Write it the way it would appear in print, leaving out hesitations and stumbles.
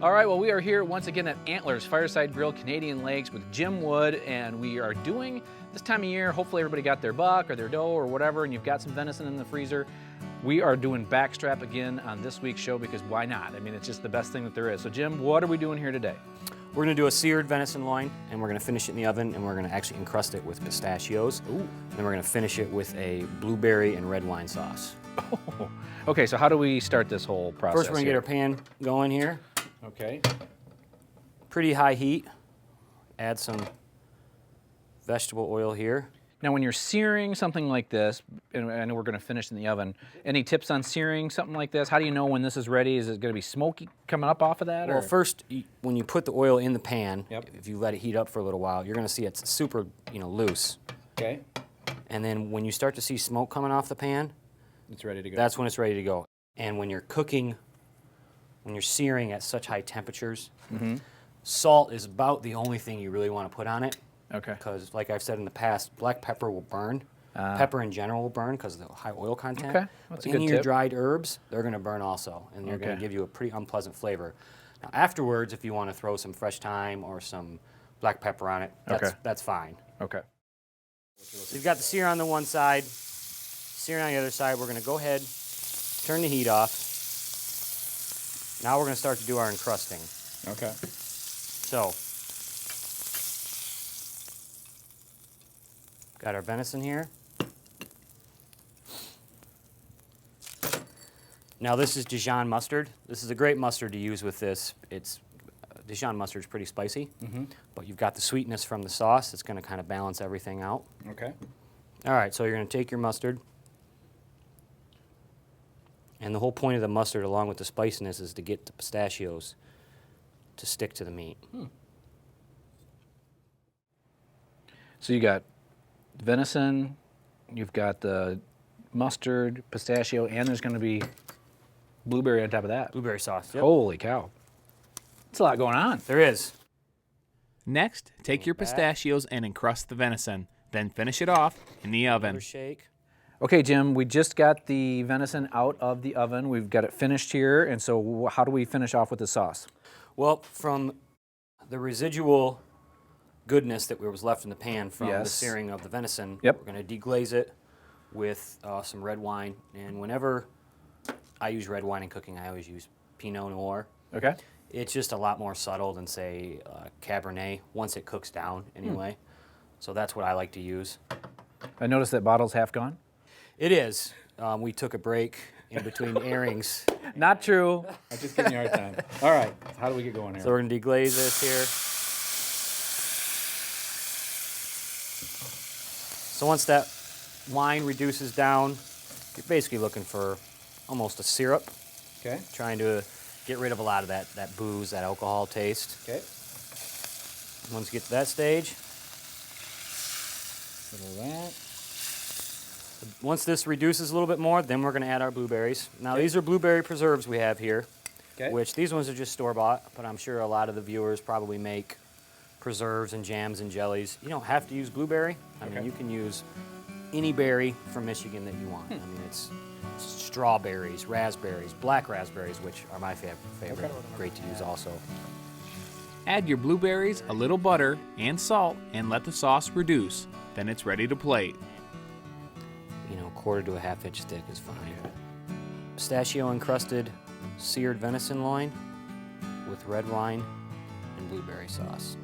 All right, well, we are here once again at Antlers Fireside Grill, Canadian Lakes with Jim Wood, and we are doing this time of year, hopefully everybody got their buck or their doe or whatever, and you've got some venison in the freezer. We are doing backstrap again on this week's show because why not? I mean, it's just the best thing that there is. So Jim, what are we doing here today? We're gonna do a seared venison loin, and we're gonna finish it in the oven, and we're gonna actually encrust it with pistachios. Ooh. And then we're gonna finish it with a blueberry and red wine sauce. Oh. Okay, so how do we start this whole process? First, we're gonna get our pan going here. Okay. Pretty high heat. Add some vegetable oil here. Now, when you're searing something like this, and I know we're going to finish in the oven, any tips on searing something like this? How do you know when this is ready? Is it going to be smoky coming up off of that? Well, or? first, when you put the oil in the pan, Yep. if you let it heat up for a little while, you're gonna see it's super, loose. Okay. And then when you start to see smoke coming off the pan, It's ready to go. that's when it's ready to go. And when you're cooking, when you're searing at such high temperatures, salt is about the only thing you really want to put on it. Okay. Because, like I've said in the past, black pepper will burn. Pepper in general will burn because of the high oil content. Okay, that's a But good any of your tip. dried herbs, they're going to burn also, and they're going Okay. to give you a pretty unpleasant flavor. Now, afterwards, if you want to throw some fresh thyme or some black pepper on it, that's fine. Okay. So you've got the sear on the one side, sear on the other side. We're going to go ahead, turn the heat off. Now we're going to start to do our encrusting. Okay. So, got our venison here. Now this is Dijon Mustard. This is a great mustard to use with this. Dijon mustard is pretty spicy, but you've got the sweetness from the sauce. It's going to kind of balance everything out. Okay. All right, so you're going to take your mustard, and the whole point of the mustard, along with the spiciness, is to get the pistachios to stick to the meat. So you got venison, you've got the mustard, pistachio, and there's going to be blueberry on top of that. Blueberry sauce. Yep. Holy cow. That's a lot going on. There is. Next, take your pistachios and encrust the venison. Then finish it off in the oven. Another shake. Okay, Jim, we just got the venison out of the oven. We've got it finished here, and so how do we finish off with the sauce? Well, from the residual goodness that was left in the pan from the Yes. searing of the venison, Yep. we're going to deglaze it with some red wine. And whenever I use red wine in cooking, I always use Pinot Noir. Okay. It's just a lot more subtle than, say, Cabernet, once it cooks down anyway. So that's what I like to use. I noticed that bottle's half gone. It is. We took a break in between airings. Not true. I'm just giving you a hard time. All right, how do we get going here? So we're going to deglaze this here. So once that wine reduces down, you're basically looking for almost a syrup, Okay. trying to get rid of a lot of that booze, that alcohol taste. Okay. Once you get to that stage, Little of that. once this reduces a little bit more, then we're going to add our blueberries. Now these are blueberry preserves we have here, Okay. which these ones are just store-bought, but I'm sure a lot of the viewers probably make preserves and jams and jellies. You don't have to use blueberry. I mean, Okay. you can use any berry from Michigan that you want. I mean, it's strawberries, raspberries, black raspberries, which are my favorite. Great to use also. Add your blueberries, a little butter, and salt, and let the sauce reduce. Then it's ready to plate. Quarter to a half-inch thick is fine. Pistachio encrusted seared venison loin with red wine and blueberry sauce.